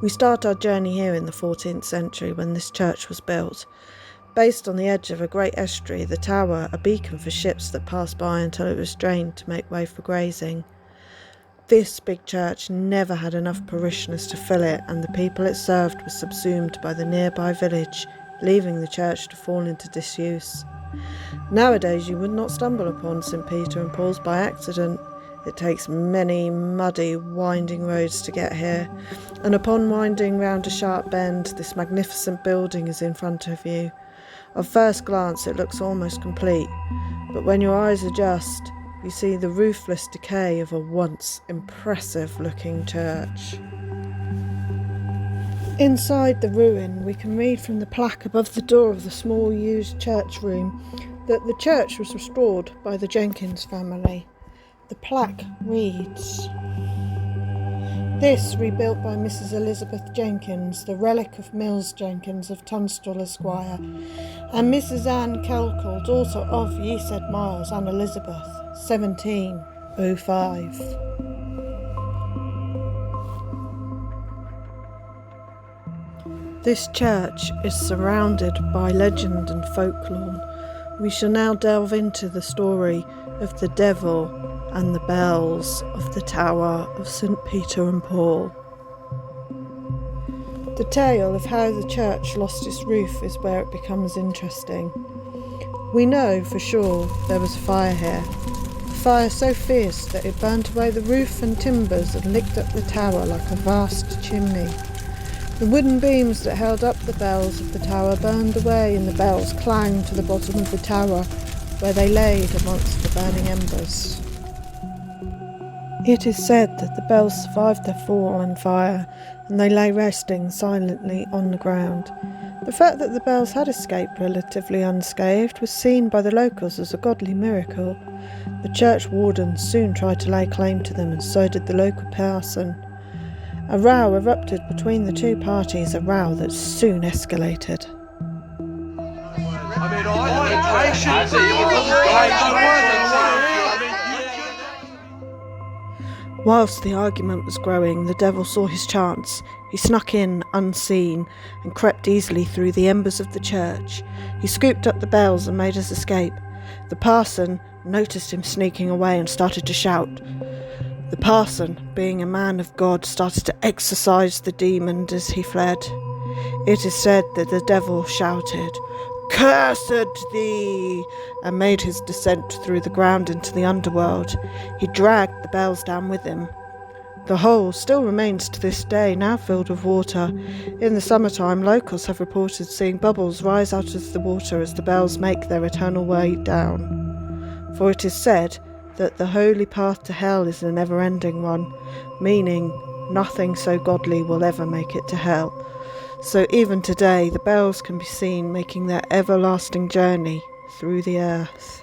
We start our journey here in the 14th century when this church was built. Based on the edge of a great estuary, the tower, a beacon for ships that passed by until it was drained to make way for grazing. This big church never had enough parishioners to fill it, and the people it served were subsumed by the nearby village, leaving the church to fall into disuse. Nowadays you would not stumble upon St. Peter and Paul's by accident. It takes many muddy, winding roads to get here, and upon winding round a sharp bend, this magnificent building is in front of you. At first glance it looks almost complete, but when your eyes adjust, you see the roofless decay of a once impressive-looking church. Inside the ruin, we can read from the plaque above the door of the small used church room that the church was restored by the Jenkins family. The plaque reads, "This rebuilt by Mrs. Elizabeth Jenkins, the relic of Mills Jenkins of Tunstall, Esquire, and Mrs. Anne Kelkle, daughter of ye said Miles and Elizabeth, 1705. This church is surrounded by legend and folklore. We shall now delve into the story of the devil and the bells of the Tower of St. Peter and Paul. The tale of how the church lost its roof is where it becomes interesting. We know for sure there was a fire here, a fire so fierce that it burnt away the roof and timbers and licked up the tower like a vast chimney. The wooden beams that held up the bells of the tower burned away, and the bells clanged to the bottom of the tower, where they laid amongst the burning embers. It is said that the bells survived their fall and fire, and they lay resting silently on the ground. The fact that the bells had escaped relatively unscathed was seen by the locals as a godly miracle. The church wardens soon tried to lay claim to them, and so did the local parson. A row erupted between the two parties, a row that soon escalated. Whilst the argument was growing, the devil saw his chance. He snuck in unseen and crept easily through the embers of the church. He scooped up the bells and made his escape. The parson noticed him sneaking away and started to shout. The parson, being a man of God, started to exorcise the demon as he fled. It is said that the devil shouted, "Cursed thee!" and made his descent through the ground into the underworld. He dragged the bells down with him. The hole still remains to this day, now filled with water. In the summertime, locals have reported seeing bubbles rise out of the water as the bells make their eternal way down. For it is said that the holy path to hell is a never-ending one, meaning nothing so godly will ever make it to hell. So even today, the bells can be seen making their everlasting journey through the earth.